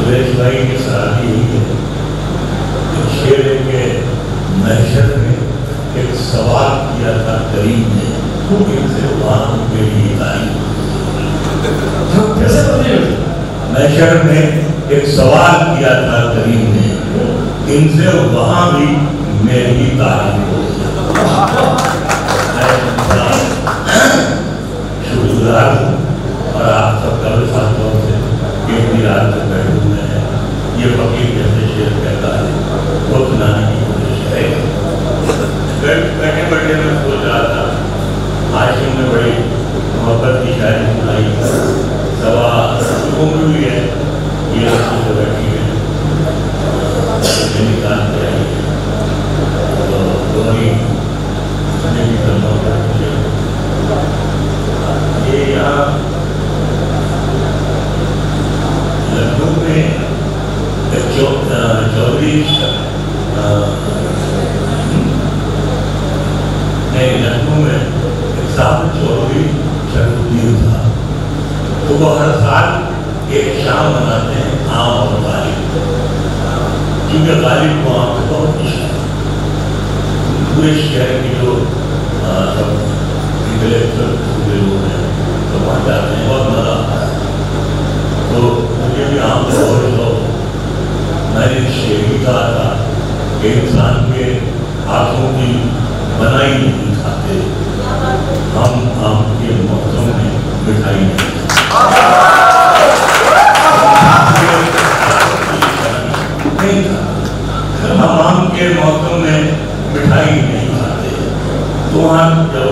सुरेश भाई की शादी हुई है। शेर के महशर में एक सवाल किया था करीम ने, इनसे वहां मेरी महशर में एक सवाल किया था करीम ने, इनसे वहां भी मेरी तारीफ हो। शुक्रगुजार हूँ और आप सबका भी साथियों से एक रात तक बैठे हुए हैं। ये फकीर जैसे शेर कहता है वो सुनाने की कोशिश करेगा। बैठे बैठे में सोच रहा था, आशिम ने बड़ी मोहब्बत की शायरी सुनाई, सवा उम्र भी है, ये से बैठी है, निकाल के आई है, तो दोनों भी करना ये यहाँ लखनऊ में चौधरी लखनऊ में एक साहब चौधरी शरफुद्दीन था, तो वो हर साल एक शाम मनाते हैं आम और गालिब, क्योंकि गालिब को आम से बहुत पसंद। पूरे शहर की जो सब इंटेलेक्चुअल लोग हैं तो वहाँ जाते हैं, बहुत मजा आता है। तो मुझे भी आम से बहुत शौक। मैंने शेर भी कहा था कि इंसान के हाथों की बनाई नहीं खाते, हम आम के मौसम में मिठाई नहीं खाते। हम आम के मौसम में मिठाई नहीं खाते। तो वहाँ जब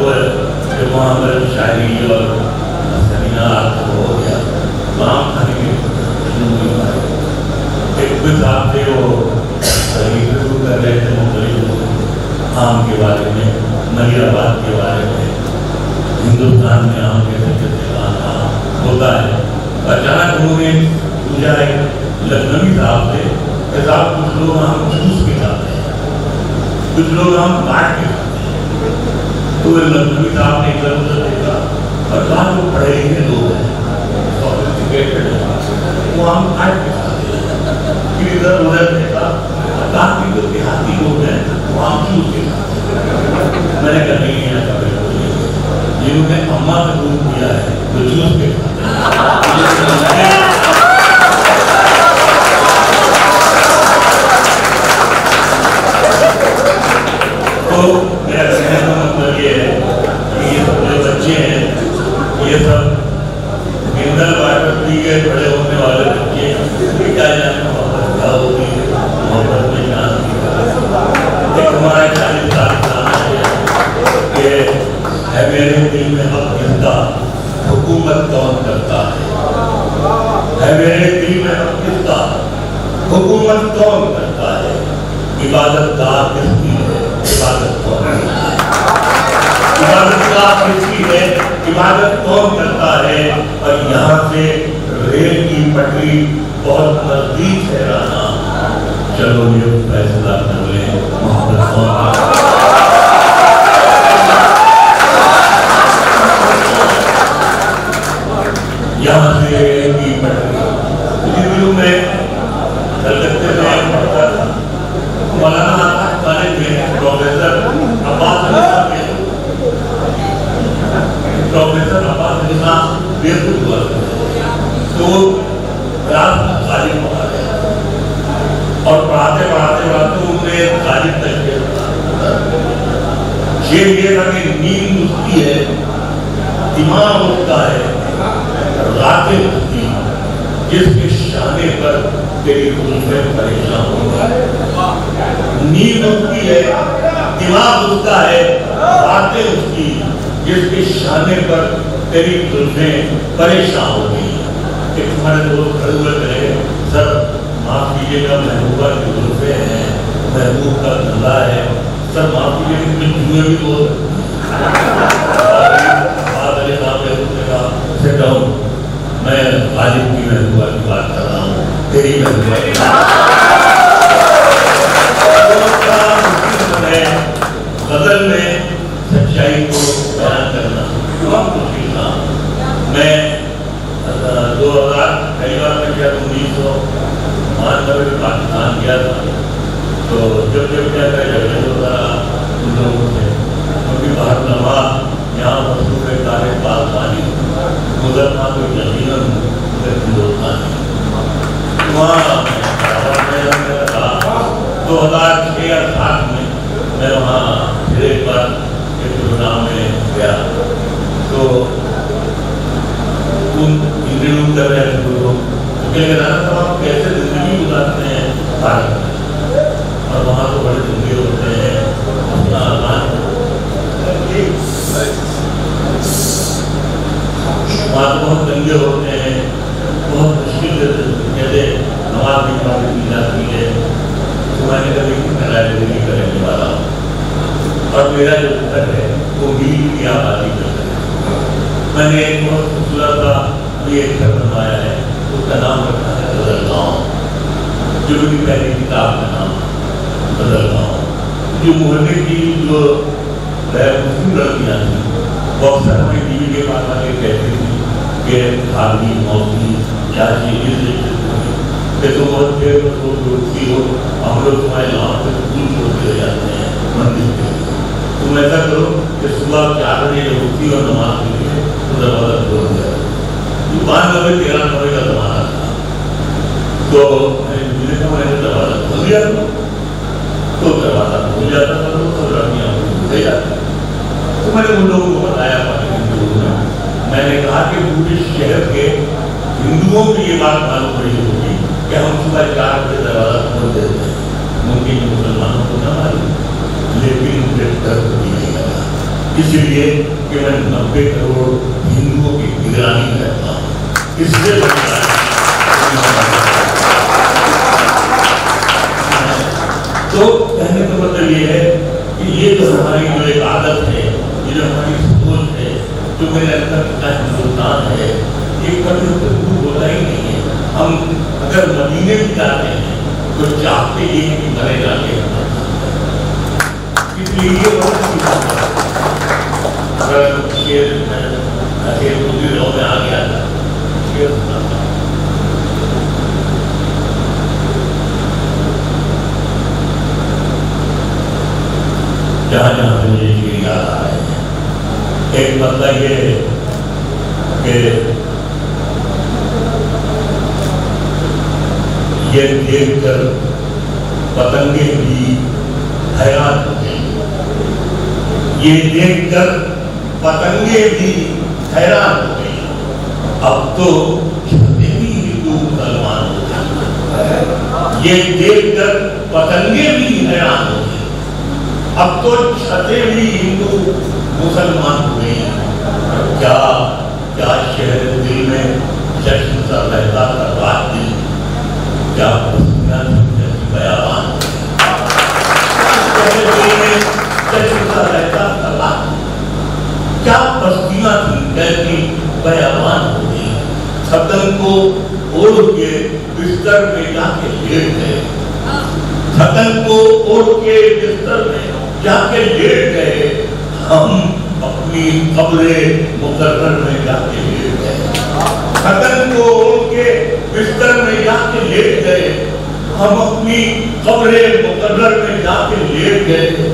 वहाँ पर शायरी और सेमिनार हो गया, तो आम खाने के एक साहब थे, वो शुरू कर रहे थे आम के बारे में, नजीराबाद के बारे में, हिंदुस्तान में आम कैसे कैसे होता है। अचानक उन्होंने पूछा, एक लखनवी साहब थे, साहब कुछ लोग आम जूस के खाते हैं, कुछ लोग आम काट के खाते हैं। तो लखनवी साहब ने इधर उधर देखा और कहा वो पढ़े लिखे लोग हैं, वो आम काट के खाते हैं। फिर इधर उधर देखा, काफी जो देहाती लोग हैं वो आम जूस के खाते हैं। मैंने कहा नहीं है, जिन्होंने अम्मा से दूध किया है तो जूस के खाते हैं। तो मेरा कहने का मतलब ये है कि ये सब जो बच्चे हैं, ये सब मिनरल वाटर पी के बड़े होने वाले बच्चे, क्या जाने मोहब्बत क्या होती है, मोहब्बत में जान एक हमारा 40 साल पुराना है मेरे दिल में हक किसका, हुकूमत कौन करता है मेरे दिल में हक किसका, हुकूमत कौन करता है, इबादत का किसकी है, इबादत कौन करता है, इबादत का किसकी है, इबादत कौन करता है। और यहाँ से रेल की पटरी बहुत नजदीक है राना, चलो ये फैसला कर ले, मोहब्बत कौन करता है। यहाँ से रेल की पटरी दिल्ली में कलकत्ते में पढ़ता था, मौलाना कॉलेज में प्रोफेसर अब्बास बेहद हुआ, तो रात गालिब पढ़ा गया और पढ़ाते पढ़ाते पढ़ाते उन्होंने गालिब तक शेर ये था कि नींद उसकी है, दिमाग उसका है, रातें उसकी, जिसके शाने पर तेरी जुल्फें परेशान होगा। नींद उसकी है, दिमाग उसका है, रातें उसकी, जिसके शाने पर तेरी जुल्फें परेशान होगी। एक हमारे दोस्त खड़े हुए कहे, सर माफ कीजिएगा, महबूबा की जुल्फें हैं, महबूब का धंधा है, सर माफ कीजिएगा, कुछ जुए भी बोल मैं गालिब की महबूबा की बात कर रहा हूँ, तेरी महबूबा गजल में सच्चाई को बयान करना बहुत मुश्किल था। मैं 2000 कई बार में क्या 1900 मान कभी पाकिस्तान गया था तो जब जब क्या था झगड़े होता उन लोगों से क्योंकि बाहर नवा यहाँ वस्तु के कार्य पाकिस्तानी मुसलमान को यकीनन हिंदुस्तान वहाँ 2006 या 2007 में मैं वहाँ फिर एक बार एक प्रोग्राम में गया तो उन इंटरव्यू कर रहे हैं तो कहना था आप कैसे जिंदगी गुजारते हैं भारत में और वहाँ तो बड़े जिंदगी होते हैं अपना आसान वहाँ तो बहुत दंगे होते हैं बहुत मुश्किल जैसे नमाज भी पढ़ने की जाती है तो मैंने कभी लाइब्रेरी करने वाला और मेरा जो घर है वो मील की आबादी का मैंने एक बहुत खूबसूरत सा अभी एक घर बनवाया है उसका नाम रखा है बदलगांव जो मेरी पहली किताब का नाम बदलगांव जो मोहल्ले की जो मुस्लिम लड़कियाँ थी वो अक्सर हमें टीवी के पास आके कहती थी कि भाभी मौसी चाची कि तुम बहुत देर को जोड़ती हो हम लोग तुम्हारे गाँव से स्कूल छोड़ते हो जाते हैं मंदिर के तुम ऐसा करो कि सुबह 4 बजे उठती और नमाज के लिए तो दरवाजा खोल दिया 92-93 का जमाना था तो मैंने दरवाजा खोल दिया तो दरवाजा खोल जाता था तो लड़कियाँ उठे जाती तो मैंने उन लोगों को बताया मैंने कहा कि पूरे शहर के हिंदुओं को ये बात मालूम पड़ी होगी कि हम सुबह 4 बजे दरवाजा खोल देते हैं उनके मुसलमानों को न मालूम लेकिन मुझे दर्द नहीं लगा इसलिए कि मैं 90 करोड़ हिंदुओं की निगरानी में रहता हूँ इसलिए तो कहने का मतलब ये है कि ये तो हमारी जो एक आदत है ये जो हमारी सोच है जो मेरे अंदर का हिंदुस्तान है ये कभी दूर होता ही नहीं है हम अगर मदीने भी जाते हैं तो चाहते ही कि मरे जाके इसलिए ये बहुत अगर शेर मंदिरों में आ गया था जहाँ जहाँ से मुझे शेर याद आ रहे हैं एक मतलब ये है कि ये देखकर पतंगे भी हैरान हो गई ये देखकर पतंगे भी हैरान हो गई अब तो छतें भी हिंदू मुसलमान हो गए ये देखकर पतंगे भी हैरान हो गए अब तो छतें भी हिंदू मुसलमान हो गई क्या क्या शहर दिल में जश्न सा रहता था रात दिन क्या बयान रहता था क्या बस्तियां थी कैसी बयान हो गई छतन को ओढ़ के बिस्तर में जाके लेट गए छतन को ओढ़ के बिस्तर में जाके लेट गए हम अपनी कब्रे मुकर्रर में जाके लेट गए छतन को ओढ़ के बिस्तर में जाके लेट गए हम अपनी कब्रे मुकर्रर में जाके लेट गए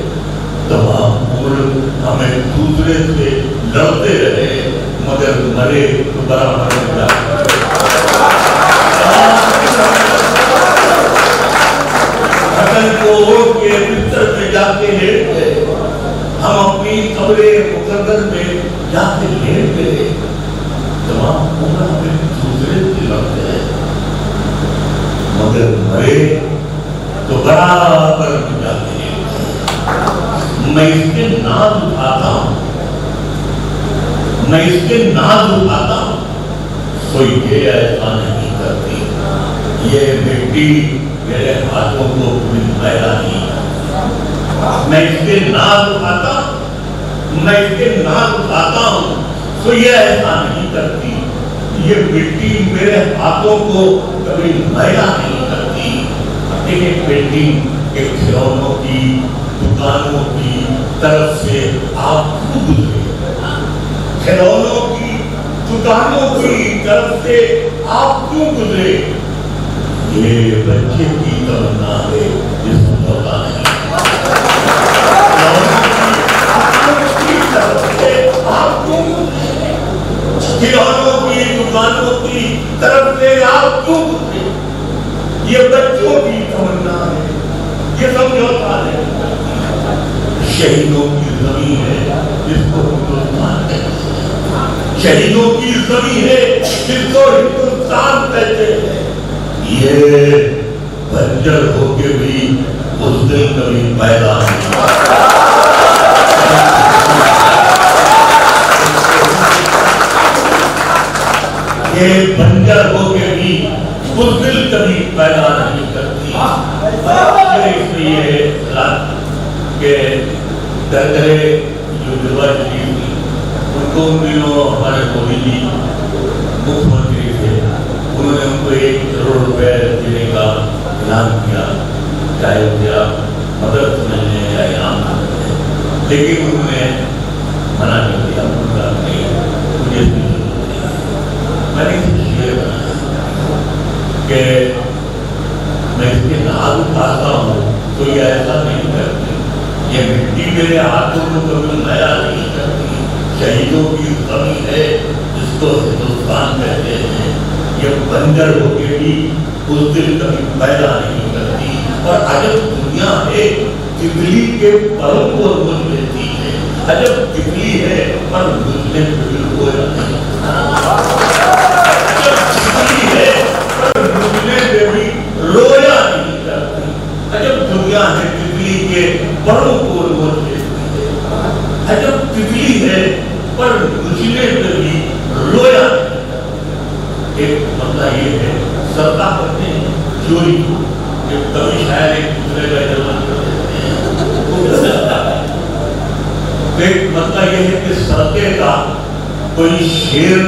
तमाम उम्र हमें दूसरे से लड़ते रहे मगर मरे तो बराबर में जाके छतन को ओढ़ के बिस्तर में जाके लेट गए हम अपनी कब्रे मुकद्दर में जाके लेट गए तमाम उम्र हमें दूसरे से लड़ते हैं मगर मरे तो बराबर में जाके मैं इसके नाज उठाता हूं मैं इसके नाज उठाता हूं कोई ये ऐसा नहीं करती ये मिट्टी मेरे हाथों को मैला नहीं मैं इसके नाज उठाता मैं इसके नाज उठाता हूं तो ये ऐसा नहीं करती ये मिट्टी मेरे हाथों को कभी मैला नहीं करती एक पेंटिंग एक खिलौनों की दुकानों की तरफ से आप गुजरे खिलौनों की दुकानों की तरफ से आप क्यों गुजरे ये बच्चे की तमन्ना है जिसको पता नहीं। खिलौनों की दुकानों की तरफ से आप क्यों उठे? ये बच्चों की तमन्ना है, ये समझौता है। शहीदों की जमीन है जिसको हिंदुस्तान कहते हैं, शहीदों की जमीन है जिसको हिंदुस्तान कहते हैं। ये बंजर होके भी उस दिन कभी पैदा नहीं। ये बंजर होके भी बुज़दिल कभी पैदा नहीं करती। इसलिए के दरगरे जो विधवा जी थी उनको उन दिनों हमारे मोदी जी मुख्यमंत्री थे, उन्होंने उनको 1 करोड़ रुपए देने का ऐलान किया, चाहे क्या मदद मिलने या इनाम मिलने, लेकिन उन्होंने मना कर दिया। उनका नहीं, मुझे मैंने इसलिए बनाया कि मैं इसके नाम उठाता हूँ तो ये ऐसा नहीं करती, ये मिट्टी मेरे हाथों को कभी नया नहीं करती। शहीदों की कमी है जिसको हिंदुस्तान कहते हैं। ये बंजर होके भी उस दिन कभी पैदा नहीं करती। और अजब दुनिया है, तितली के परों को रोज लेती है। अजब तितली है पर मुझे हो जाती है, पर मुझे भी रोया नहीं करती। अजब दुनिया है, तितली के परों को रोज लेती है। अजब तितली है पर मुझे भी रोया नहीं करती। एक मसला ये है, सरदा करते हैं चोरी को, जब कभी शायद एक दूसरे का जन्म कर देते हैं। एक मसला ये है कि सरदे का कोई शेर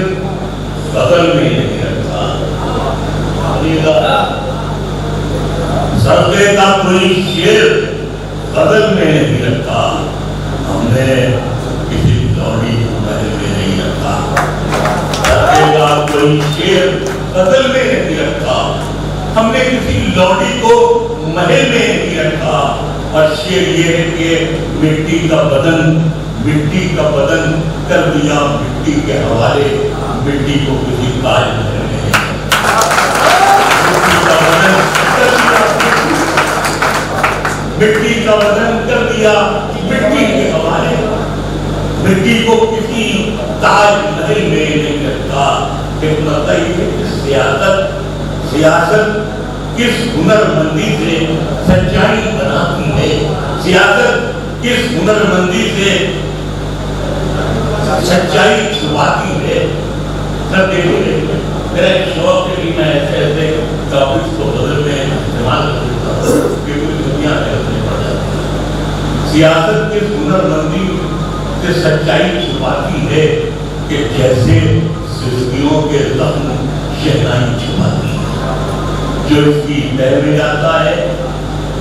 बगल में नहीं रखा। सरदे का कोई शेर बगल में नहीं रखा। हमने किसी लौड़ी को महल में नहीं रखा। सरदे का कोई शेर बगल में नहीं रखा। हमने किसी लौड़ी को महल में नहीं रखा। और शेर ये है कि मिट्टी का बदन कर दिया मिट्टी के हवाले। मिट्टी को किसी काज में नहीं, मिट्टी का वजन कर दिया मिट्टी के हवाले। मिट्टी को किसी ताज महल में नहीं रखा। एक मतलब ये है कि सियासत किस हुनरमंदी से सच्चाई बनाती है, सियासत किस हुनरमंदी से सच्चाई छुपाती है। सब देखिए, मेरा एक शौक है कि मैं ऐसे ऐसे टॉपिक्स को बदल में इस्तेमाल करता हूँ कि पूरी दुनिया में पड़ जाती है। सियासत किस हुनरमंदी से सच्चाई छुपाती है कि जैसे सिस्कियों के जख्म शहनाई छुपाती है। जो इसकी तह में जाता है,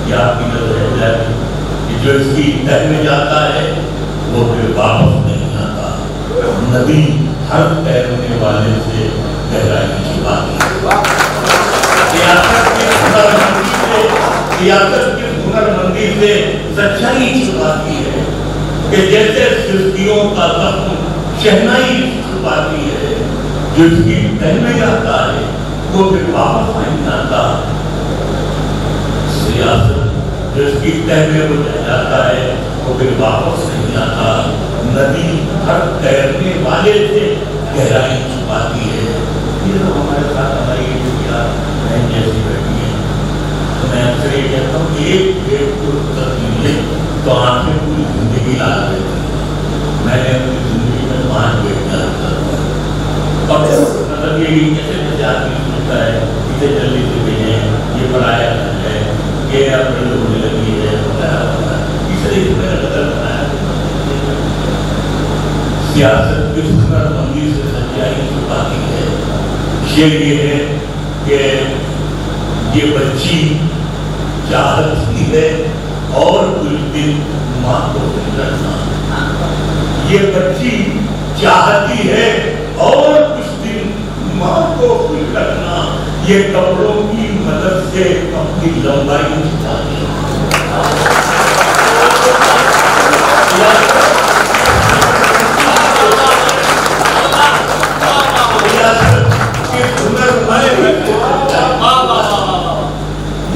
या आपकी नजर रह जाए कि जो इसकी तह में जाता है वो फिर वापस नहीं आता। नदी हर तैरने वाले से गहराई छुपाती है। सियासत की हुनरमंदी से सच्चाई छुपाती है कि जैसे सिस्कियों का जख्म शहनाई छुपाती है। जो इसकी तह में जाता है वो फिर वापस नहीं आता। सियासत जो इसकी तह में वो जाता है वो फिर वापस नहीं आता। नदी हर तैरने वाले से गहराई छुपाती है। ये तो हमारे साथ हमारी दुनिया बहन जैसी बैठी है। तो मैं अक्सर ये कहता हूँ कि एक पेड़ को तब्दीली तो आंखें पूरी जिंदगी ला देती है। मैंने अपनी जिंदगी में 5 बेटियां और मतलब ये कैसे आदमी सोचता है इसे जल्दी से भेजें, ये पढ़ाया है, ये अपनी होने लगी है, इसलिए मैंने बदल बनाया। सियासत किस हुनरमंदी से सच्चाई छुपाती है। शेर ये है कि ये बच्ची चाहती है और कुछ दिन माँ को करना। ये बच्ची चाहती है और कुछ दिन माँ को खुश रखना। ये कपड़ों की मदद से अपनी लंबाई निकाली।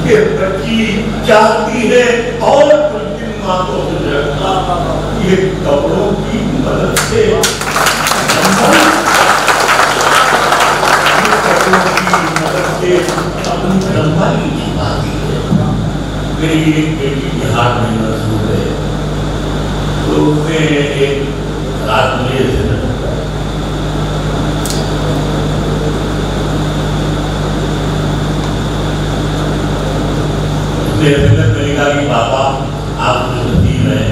ये बच्ची चाहती है और कुछ दिन माँ को गुजरता, ये कपड़ों की मदद से अपनी लंबाई निभाती है। मेरी एक बेटी बिहार में मशहूर है, तो उसने एक रात में मैंने कहा कि पापा आप नसीब हैं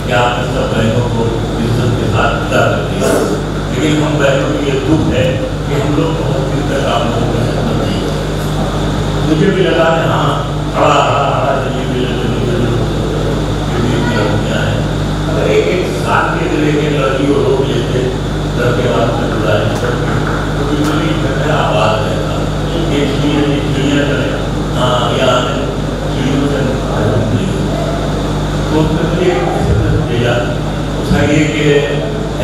कि आपने सब बहनों को इज्जत के साथ विदा कर दिया, लेकिन हम बहनों की ये दुख है कि हम लोग बहुत दिन तक आप लोगों को हिम्मत नहीं करते। मुझे भी लगा कि हाँ हड़ा हड़ा हड़ा चलिए है, अगर एक साथ के दिले के लड़की को रोक लेते घर के बाद में बुलाए तो बिल्कुल आवाज रहता, ये चिड़िया करे हाँ यहाँ तो दिया उसका ये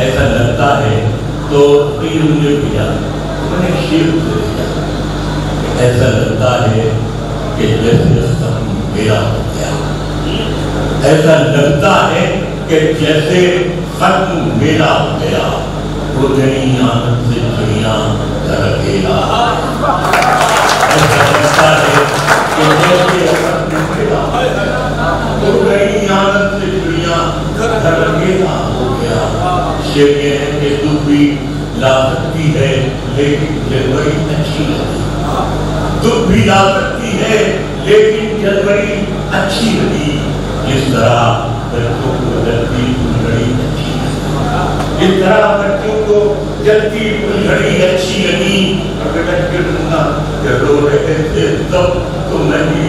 ऐसा लगता है तो मुझे दिया, मैंने शेर से दिया ऐसा लगता है कि जैसे मेरा हो गया, ऐसा लगता है कि जैसे खत्म मेरा हो गया, वो नई आनंद से चिड़िया धड़केगा, ऐसा लगता है कि जैसे तो नई आनंद से चिड़िया धड़केगा हो गया। शेर ये है कि तू भी ला सकती है लेकिन जनवरी अच्छी लगी, तू भी ला सकती है लेकिन जनवरी अच्छी लगी, जिस तरह बच्चों को जल्दी फुलझड़ी अच्छी लगी, जिस तरह बच्चों को जल्दी फुलझड़ी अच्छी लगी। रो रहे थे तब तो मैं भी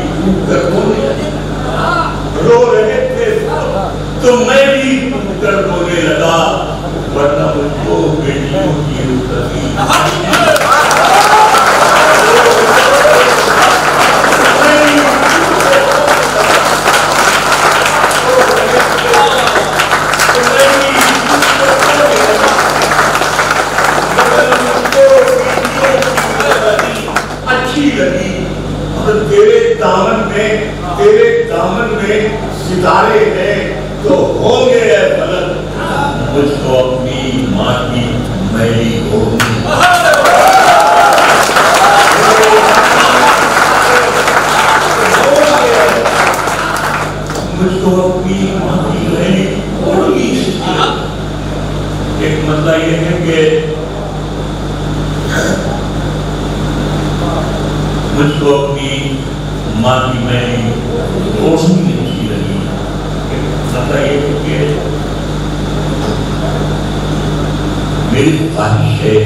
रो रहे थे तो मैं भी कर रोने लगा, वरना उनको बेटियों की अच्छी लगी। अगर तेरे दामन में सितारे हैं तो होंगे बलद, मुझको अपनी माँ की मैली होगी, मुझको अपनी माँ की मैली होगी। एक मतलब ये है कि मुझको अपनी माँ की मैली रोशनी अच्छी लगी, मतलब ये है कि मेरी ख्वाहिश है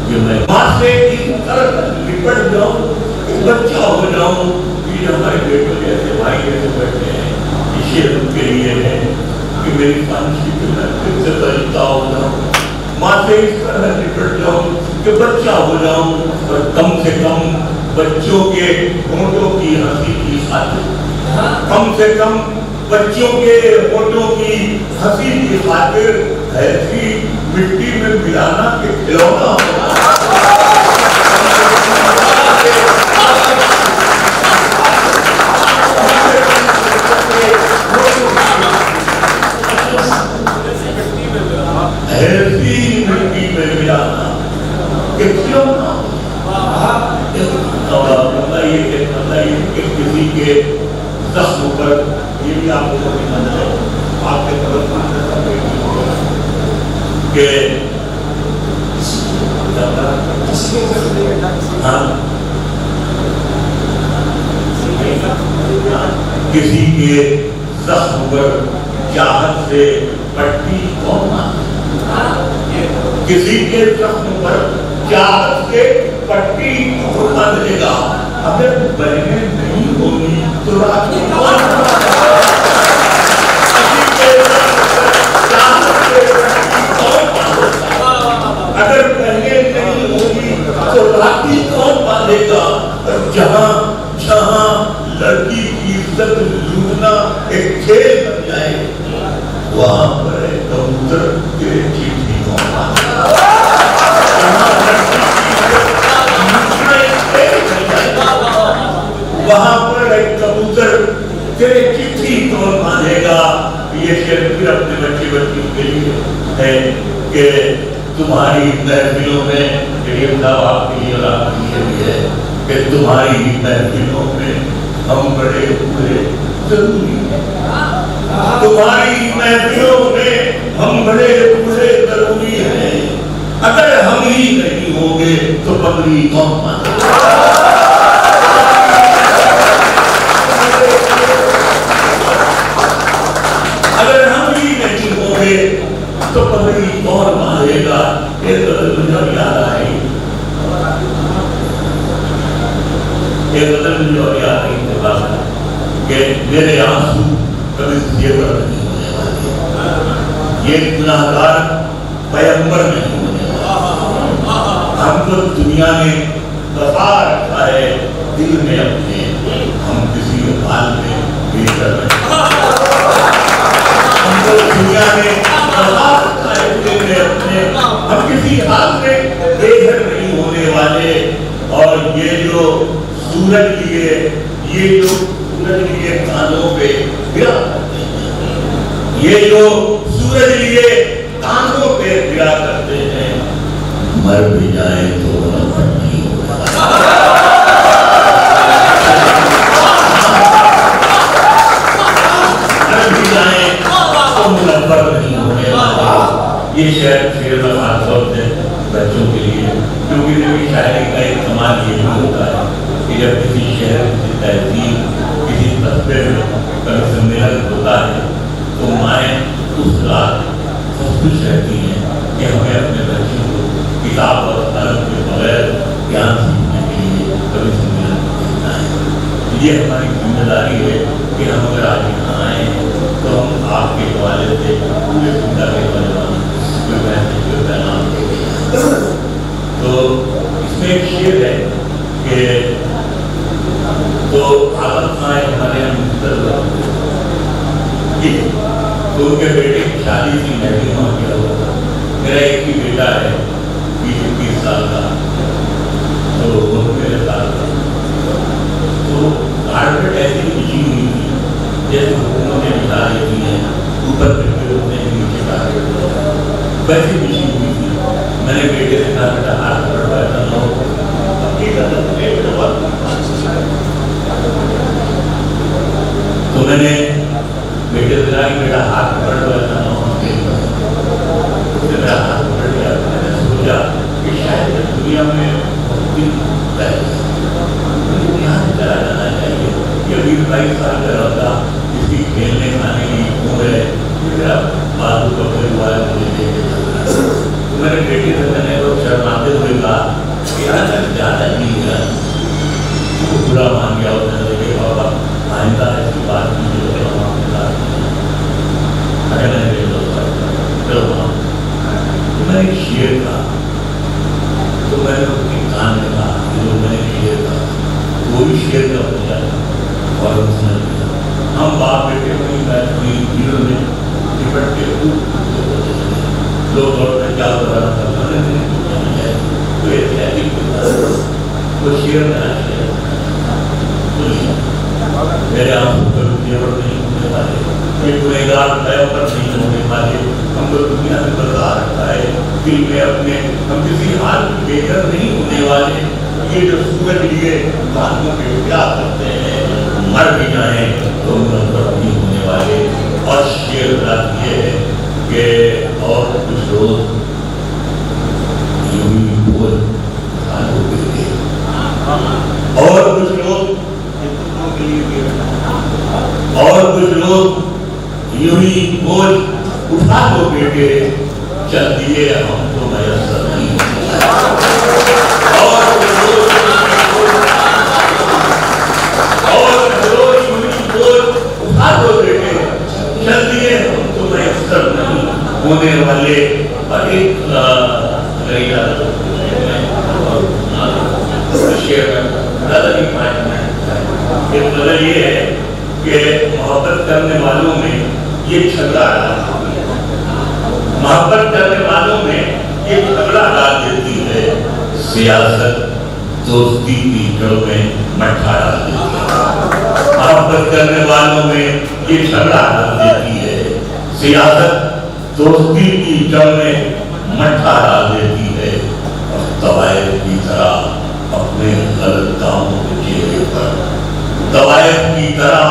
कि मैं माँ से इस तरह लिपट जाऊं, बच्चा हो जाऊं कि हमारे बेटों जैसे भाई जैसे बैठे हैं, इसे उनके लिए है कि मेरी ख्वाहिश है कि मैं फिर से बचता हो जाऊं, माँ से इस तरह लिपट जाऊं कि बच्चा हो जाऊं, और कम से कम बच्चों के होठों की हंसी की खातिर, कम से कम बच्चों के होठों की हंसी की खातिर ऐसी मिट्टी में मिलाना के खिलौना ऐसी मिट्टी में मिलाना के खिलौना। ये किसी के जख्म पर ये भी आप लोगों की नजर है, आपके तरफ के किसी के जख्म पर चाहत से पट्टी कौन मारे, किसी के जख्म पर चाहत से पट्टी कौन बांधेगा। अगर बहनें नहीं होगी तो राखी कौन, अगर बहनें नहीं होगी तो राखी कौन बांधेगा। देगा। और जहां जहां लड़की की इज्जत लूटना एक खेल बन जाए, वहां पर कबूतर तेरे चिट्ठी को वहां पर एक कबूतर तेरे चिट्ठी तोड़ बांधेगा। ये शेर फिर अपने बच्चे बच्चियों के लिए है कि तुम्हारी महफिलों में, आपके लिए और आपके लिए भी है कि तुम्हारी महफिलों में हम बड़े हुए जरूरी है। तुम्हारी महफिलों में हम बड़े हुए जरूरी है। अगर हम ही नहीं होंगे तो पगड़ी कौन बांधेगा? अगर हम ही नहीं होंगे तो पगड़ी कौन बांधेगा? ये तो मुझे याद आई, ये बदल मुझे और याद नहीं होगा कि मेरे आंसू कभी जेवर नहीं होने वाले, ये गुनाहगार पैगंबर नहीं होने वाले। हमको दुनिया ने दफा रखा है दिल में अपने, हम किसी हाल में बेहतर नहीं। हमको दुनिया ने दफा रखा है दिल में अपने, हम किसी हाल में बेहतर नहीं होने वाले। और ये जो सूरज लिए, ये जो सूरज लिए कानों पे गिरा करते हैं, ये जो सूरज लिए कानों पे गिरा करते हैं, मर भी जाए तो मुनव्वर नहीं होगा। मर भी जाए तो मुनव्वर नहीं होने वाला। ये शेर खासतौर से बच्चों के लिए, क्योंकि मेरी शायरी का एक कमाल ये भी होता है कि जब किसी शहर, किसी तहसील, किसी कस्बे में कभी सम्मेलन होता है तो माएँ उस रात खुश रहती हैं कि हमें अपने बच्चों को किताब और कलम के बगैर ज्ञान सीखने के लिए कभी सम्मेलन देना है। ये हमारी जिम्मेदारी है कि हम अगर आज यहाँ आए तो हम आपके हवाले से पूरे जिंदा के बारे तो इसमें एक शेर है कि तो आदत आए हमारे यहाँ तो उनके बेटे की शादी थी, मैं भी वहाँ गया हुआ था। मेरा एक ही बेटा है 20 साल का, तो वो मेरे साथ था। तो कारपेट ऐसी बिछी हुई थी जैसे हुकूमतें बिछा देती हैं, ऊपर करके होते हैं, नीचे कारपेट वैसी बिछी हुई थी। मैंने बेटे से कहा बेटा हाथ पकड़वा ऐसा ना हो, तो मैंने बेटे से कहा कि बेटा हाथ पकड़वा ऐसा ना हो। मेरा हाथ पकड़ लिया। मैंने सोचा कि शायद दुनिया में यहाँ से चला जाना चाहिए। ये 20-22 साल का लड़का जिसकी खेलने खाने की उम्र है, मेरा बाजू का परिवार मुझे मेरे बेटे से मैंने तो शर्माते हुए कहा कि यार ज़्यादा नहीं है। वो बुरा मान गया, उसने देखे बाबा आइंदा ऐसी बात नहीं जो आपके साथ अरे मैंने देख लो चलो वहाँ तो मैंने एक शेर कहा, तो मैंने उसके कान में कहा जो मैंने शेर कहा वो भी शेर का हो जाता और उसने हम बाप बेटे वहीं बैठ वहीं भीड़ में निपट के लोग और क्या हो रहा था तो ऐतिहासिक वो शेर मेरे आंसू पर जेवर नहीं होने वाले, ये गुनहगार पर नहीं होने वाले। हम लोग दुनिया में बरकरार रखा है दिल में अपने, हम किसी हाल में बेघर नहीं होने वाले। ये जो सूरज लिए कानों पे क्या करते हैं, मर भी जाए तो मुनव्वर नहीं होने वाले। और शेर बात ये है कि और कुछ लोग यूं ही बोल और कुछ लोग यूं ही बोल उठा दो बेटे, चल दिए हम तो मयसर नहीं। और यूं ही बोल उठा दो बेटे, चल दिए हम तो मयसर नहीं होने वाले। और एक शेर में ज़्यादा नहीं पाएंगे। एक मतलब ये है कि मोहब्बत करने वालों में ये झगड़ा डाल देती है, मोहब्बत करने वालों में ये झगड़ा डाल देती है, सियासत दोस्ती की जड़ में मट्ठा डाल देती है। मोहब्बत करने वालों में ये झगड़ा डाल देती है, सियासत दोस्ती की जड़ में मट्ठा डाल देती है, और तवायफ की तरह अपने गलत कामों के चेहरे पर, तवायफ की तरह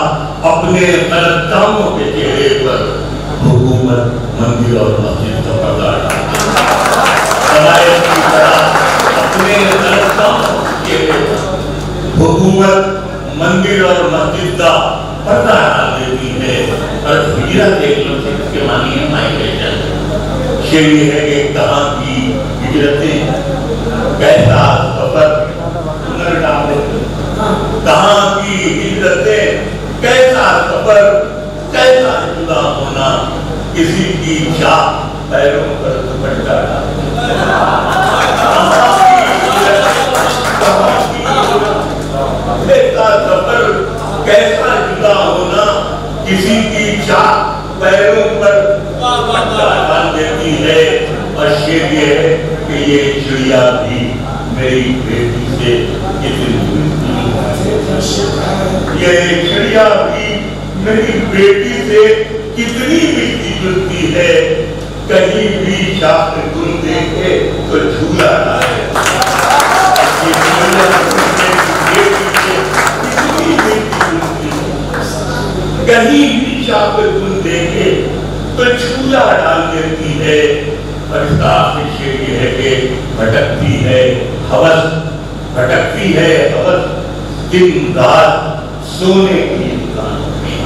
अपने गलत कामों के चेहरे पर हुकूमत, मंदिर और मस्जिद का पर्दा डालती है। तवायफ की तरह अपने गलत कामों के चेहरे पर हुकूमत, मंदिर और मस्जिद का पर्दा डाल देती है। और हिजरत एक लफ्ज़ के मानी है माइग्रेशन। शेर ये है कि कहाँ की हिजरतें, कैसा सफर, कहाँ की हिजरतें, कैसा सफर, कैसा जुदा होना, किसी की चाह पैरों पर दुपट्टा कैसा सफर, कैसा जुदा होना, किसी की चाह पैरों पर दुपट्टा डाल देती है। और शेर ये है कि ये चिड़िया भी मेरी बेटी से कितनी, ये चिड़िया भी मेरी बेटी से कितनी मिलती जुलती है, कहीं भी शाख गुल देखे तो झूला डाले। कहीं भी शाख गुल देखे तो झूला डाल देती है। और इसका शेर ये है कि भटकती है हवस, भटकती है हवस दिन रात सोने की दुकानों में,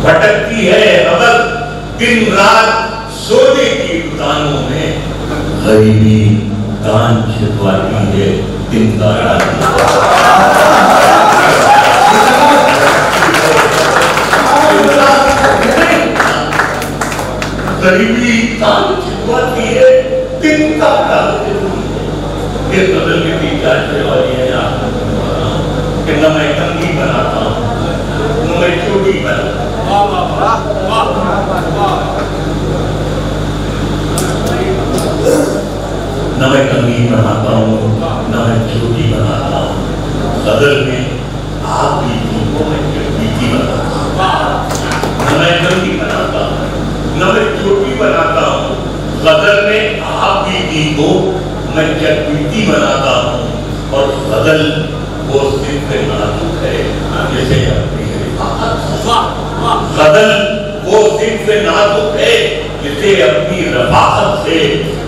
भटकती है हवस दिन रात सोने की दुकानों में, गरीबी कान छिपवाती है दिन का रात। गरीबी कान छिपवाती है दिन का रात। ये बदल के 3-4 वाली है यहाँ कि न मैं कंगी बनाता हूँ, न मैं चोटी बनाता हूँ, न मैं कंगी बनाता हूँ, न मैं चोटी बनाता हूँ, गजल में आप बीती को मैं बीती बनाता हूँ, न मैं कंगी बनाता हूँ, न मैं चोटी बनाता हूँ, गजल में आप बीती को मैं जगबीती बनाता हूँ। और गजल वो सिर्फ नाजुक है जैसे अपनी गजल वो सिर्फ नाजुक है जिसे अपनी रफाकत से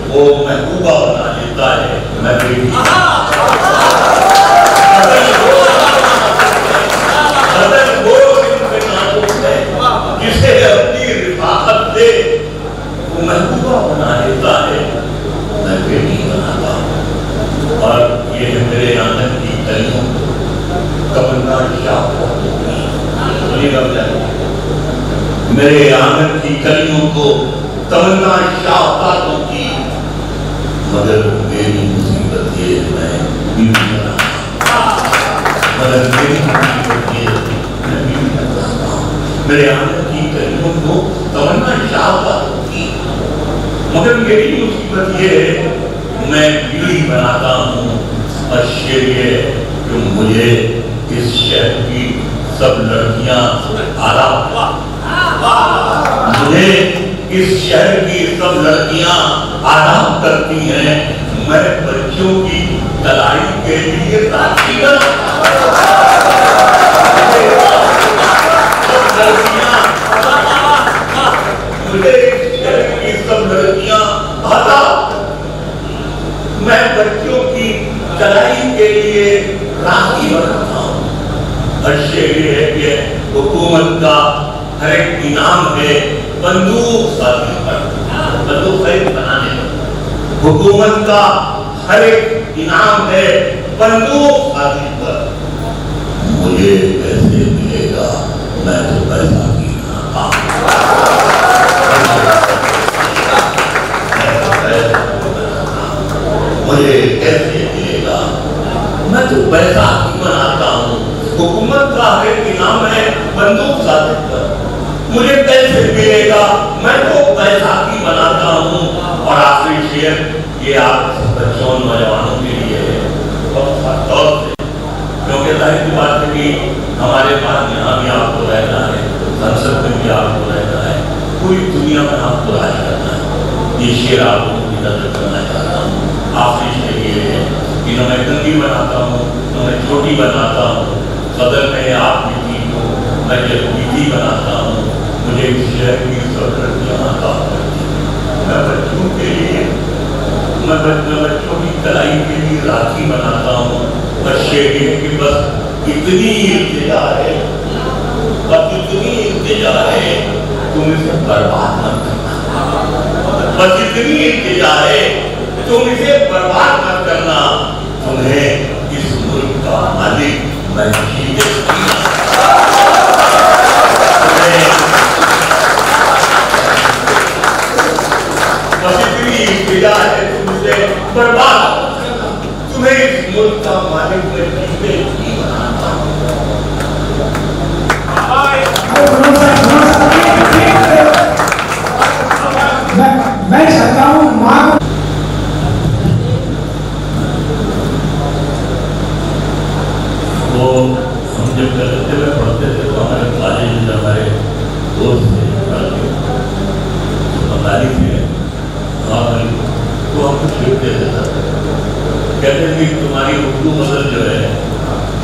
वो महबूबा बना देता है। मैं बेटी गजल वो सिर्फ नाजुक है जिसे अपनी रफाकत से वो महबूबा बना देता है। मैं बेटी बनाता हूँ। और ये है मेरे आंगन की कलियों को तमन्ना शाह, मेरे आंगन की कलियों को तमन्ना शाह की, मगर मेरी मुसीबत ये मैं बीवी बना, मगर मेरी मुसीबत ये मैं बीवी बनाता हूँ। मेरे आंगन की कलियों को तमन्ना शाह की, मगर मेरी मुसीबत ये है मैं बीवी बनाता हूँ। और शेर ये कि मुझे इस शहर की सब लड़कियां आराम, मुझे इस शहर की सब लड़कियां आराम करती हैं। मैं बच्चों की कलाई के लिए राखी मुझे इस शहर की सब लड़कियां आराम, मैं बच्चों की कलाई के लिए राखी बनाता हूँ। और शेर ये है कि हुकूमत का हर एक इनाम है बंदूक साथी पर, बंदूक खरीद बनाने पर हुकूमत का हर एक इनाम है बंदूक साथी पर। मुझे कैसे मिलेगा, मैं तो पैसा की मुझे कैसे मिलेगा, मैं मैं तो पैसा ही बनाता हूँ। हुकूमत का है कि ना मैं बंदूक साबित कर, मुझे कैसे मिलेगा, मैं तो पैसा ही बनाता हूँ। और आखिरी शेर ये आप बच्चों नौजवानों के लिए है, बहुत खासतौर से, क्योंकि जाहिर सी बात है कि हमारे पास यहाँ भी आपको रहना है, संसद में भी आपको रहना है, पूरी दुनिया में आपको राज करना है। ये शेर आप लोगों की नजर करना चाहता हूँ। आखिरी शेर ये है कि न मैं गंदी बनाता हूँ, न मैं छोटी बनाता हूँ, सदर में आप भी हो, मैं जब बीती बनाता हूँ, मुझे इस शहर की सदर यहाँ का मैं बच्चों के लिए, मैं बच्चों की कलाई के लिए राखी बनाता हूँ। बस शेर ये कि बस इतनी इल्तिजा है, बस इतनी इल्तिजा है, तुम इसे बर्बाद मत करना। बस इतनी इल्तिजा है, तुम इसे बर्बाद मत करना। तुम्हें इस मुल्क का मालिक मैं जीते बस इतनी इल्तिजा है, तुम इसे बर्बाद, तुम्हें इस मुल्क का मालिक मैं जीते ही बनाता हूँ। मैं चाहता हूँ माँ वो हम जब करते हुए पढ़ते थे तो हमारे कॉलेज में हमारे दोस्त थे बंगाली थे, तो हमको छेड़ते थे, कहते थे कि तुम्हारी उर्दू मदद जो है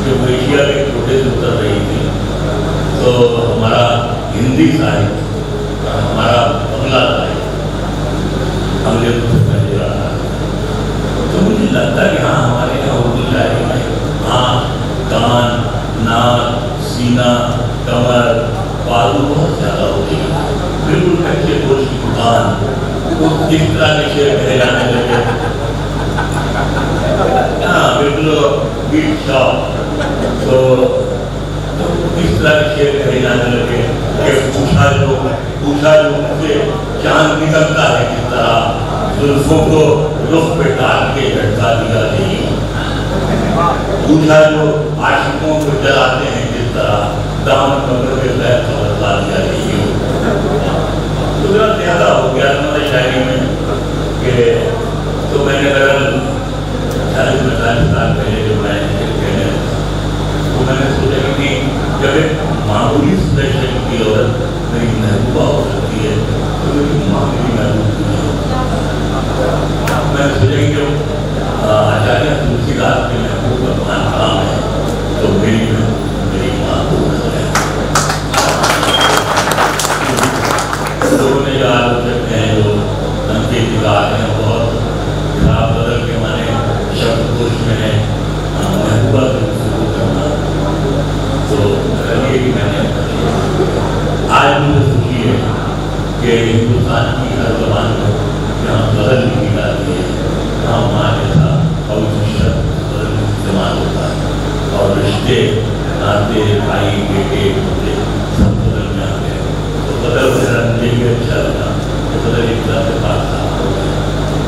जो एशिया के छोटे से उतर रही थी, तो हमारा हिंदी साहित्य, हमारा बंगला साहित्य हमने उससे पहले रहा। तो मुझे लगता है कि हाँ हमारे यहाँ उर्दू शायरी में हाँ कान, नाक, सीना, कमर, बालू बहुत ज्यादा होती है, बिल्कुल कच्चे गोश्त की दुकान, वो इस तरह के शेर कहे जाने लगे। हाँ बिल्कुल बीट शॉप, तो इस तरह के शेर कहे जाने लगे कि पूछा जो मुझसे चांद निकलता है किस तरह, जुल्फों को रुख पे डाल के झटका दिया नहीं, पूछा जो आशिकों को जलाते हैं किस तरह, दामन पकड़ के पैर को बदला दिया नहीं। तो मेरा ज्यादा हो गया हमारी शायरी में कि तो मैंने अगर 40-45 साल पहले जो मैं तो मैंने सोचा कि जब एक मामूली स्पेशल की औरत मेरी महबूबा हो सकती है तो मेरी मामूली महबूब नहीं हो। मैंने सोचा कि जब आचार्य तुलसीदास के महबूब का महान काम है तो मेरी माँ को है। लोगों ने जो आलोचक हैं, जो संकेतकार हैं, बहुत खराब बदल के माने शब्दकोश में है महबूबा से शुरू करना, तो करिए कि मैंने आज मुझे खुशी है कि हिंदुस्तान की हर जबान में जहाँ बदल लिखी जाती है वहाँ माँ के साथ और बदल इस्तेमाल होता है, और रिश्ते नाते भाई बेटे बेटे सब बदल में आ गए। तो बदल मेरा मुझे भी अच्छा लगा, तो बदल एक तरह से बात साफ हो गया।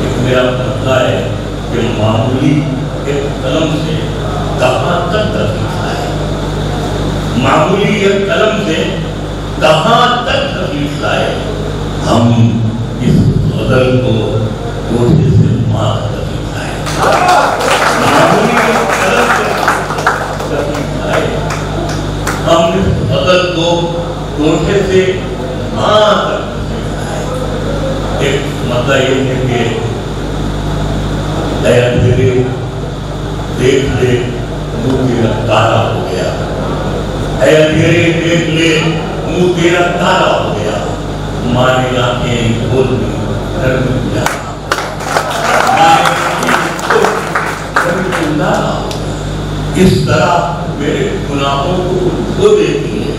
एक मेरा मसला है कि मामूली एक कलम से कहाँ तक तकलीफ आए, मामूली एक कलम से कहाँ तक तकलीफ लाए। हम इस बदल को कोशिश से मार तकलीफ लाए, मामूली एक कलम से तकलीफ लाए, हम इस बदल को कोशिश से मार तकलीफ लाए। एक मतलब ये है कि धीरे देख ले मुंह तेरा काला हो गया, धीरे देख ले मुंह तेरा काला हो गया, माने आंखें खोल दी इस तरह मेरे गुनाहों को धो देती है।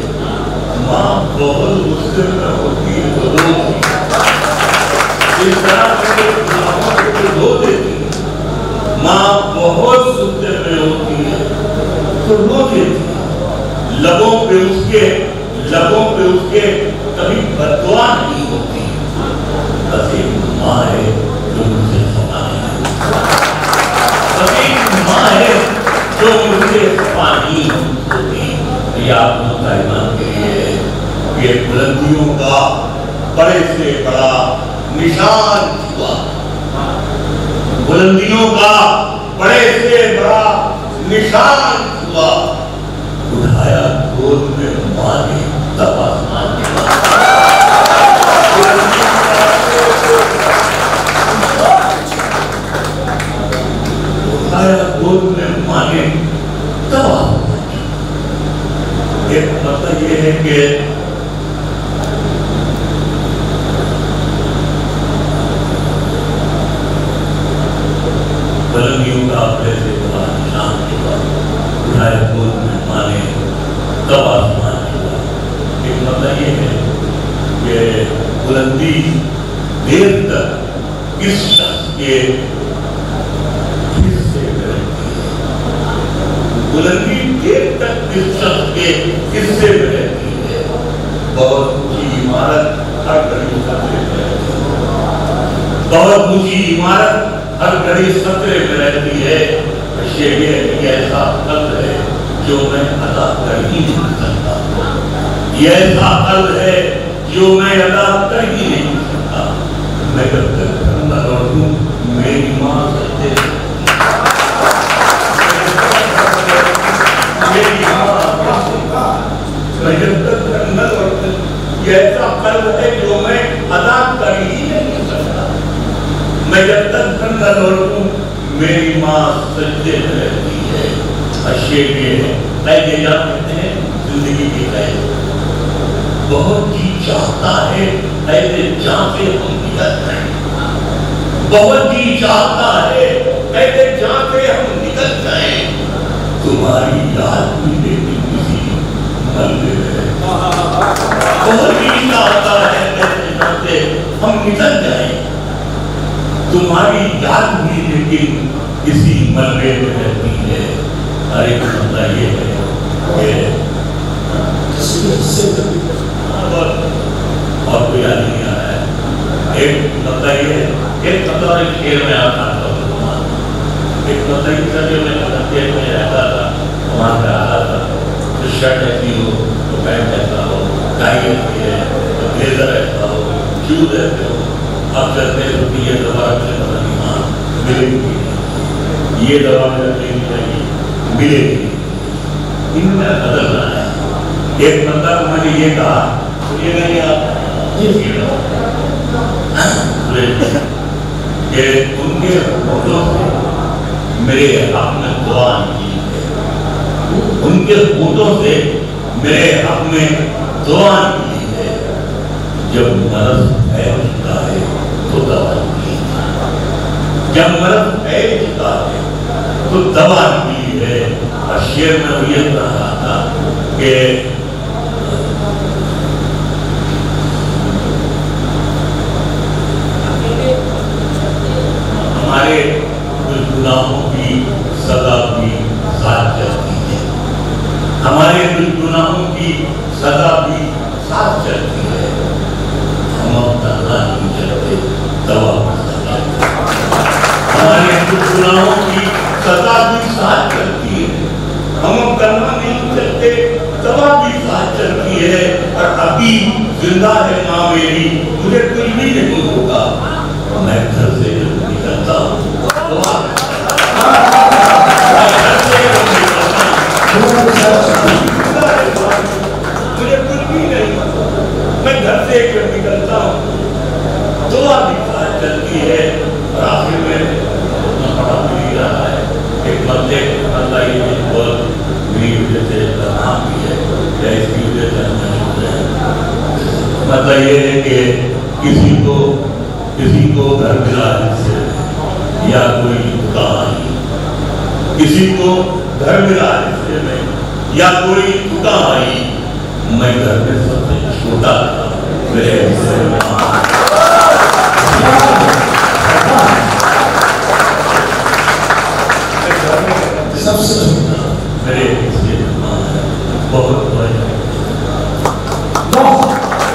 माँ बहुत गुस्से में होती है तो रोती है, इस तरह मेरे गुनाहों को धो देती है। माँ बहुत गुस्से में होती है तो रो देती है, लबों पे उसके कभी बददुआ नहीं होती। बस एक माँ है जो मुझे खफा नहीं, बस एक माँ है जो मुझसे पानी होती, ये आप मुसलमान के लिए ये बुलंदियों का बड़े से बड़ा निशान हुआ, बुलंदियों का बड़े से बड़ा निशान हुआ। उठाया गोद में माने तब आसमान उठाया गोद में माने तब आसमान। एक मतलब ये है कि बुलंदियों का अपने से बड़ा निशान हुआ, उठाए गोद में माने तब आसमान हुआ। एक मतलब ये है कि बुलंदी देर तक किस शख्स के हिस्से में रहती है, बुलंदी देर तक किस शख्स के हिस्से में रहती है। बहुत ऊंची इमारत हर घड़ी खतरे में रहती है, बहुत ऊंची इमारत हर घड़ी खतरे में रहती है। ये ऐसा कर्ज है जो मैं अदा कर ही नहीं सकता, ये ऐसा कर्ज है जो मैं अदा कर ही नहीं सकता। मैं जब तक न लौटूं मेरी माँ सत्य, मेरी माँ, मैं जब तक न लौटूं, ये ऐसा कर्ज है जो मैं अदा कर ही नहीं सकता। मैं जब तक न लौटूं मेरी माँ सच्चे में रहती है। अशे के कैदे जानते हैं जिंदगी की कैद, बहुत जी चाहता है ऐसे जहाँ से हम निकल जाएं, बहुत जी चाहता है ऐसे जहाँ से हम निकल जाएं। तुम्हारी याद भी लेती किसी मल्ले में, बहुत जी चाहता है ऐसे जहाँ से हम निकल जाएं। तुम्हारी याद भी लेकिन इसी मलबे में रहती है। अरे मतलब ये है और कोई याद नहीं आ रहा है। एक मतलब ये एक मतलब खेल में आता था, एक मतलब में रहता था, वहाँ पे आता था तो शर्ट ऐसी हो तो पैंट ऐसा हो, टाई ऐसी है तो ब्लेजर ऐसा हो, शूज ऐसे हो। अब चलते हैं ये दोबारा मिलेगी, ये दवा मिलेगी, मिलेगी, इनमें बदलना है। एक बंदा को मैंने ये कहा, ये नहीं आप कि उनके फोटो से मेरे हक में दुआ की है, उनके फोटो से मेरे हक में दुआ की है। जब मर्ज फैल चुका है तो दवा की, जब मर्ज फैल चुका है तो दवा की है। और शेर में ये कहा था कि हमारे गुनाहों की सजा भी साथ चलती है, हमारे गुनाहों की सजा भी साथ चलती है। हम अपना नहीं चलते, दवा हमारे गुनाहों की सजा भी साथ चलती है। हम करना नहीं चलते, दवा भी साथ चलती है। और अभी जिंदा है माँ मेरी, मुझे कुछ भी नहीं होगा। मैं घर से निकलता हूँ, मुझे कुछ भी नहीं, मैं घर से निकलता हूँ, दुआ भी साथ चलती है। और आखिर में पढ़ा भी रहा है एक बंदे अल्लाह ये बहुत मेरी वजह से नाम भी है या इसकी वजह से हम मशहूर हैं। मतलब ये है कि किसी को घर मिलाने से या कोई कहानी, किसी को घर मिलाने से मैं या कोई कहानी, मैं घर में सबसे छोटा था, मेरे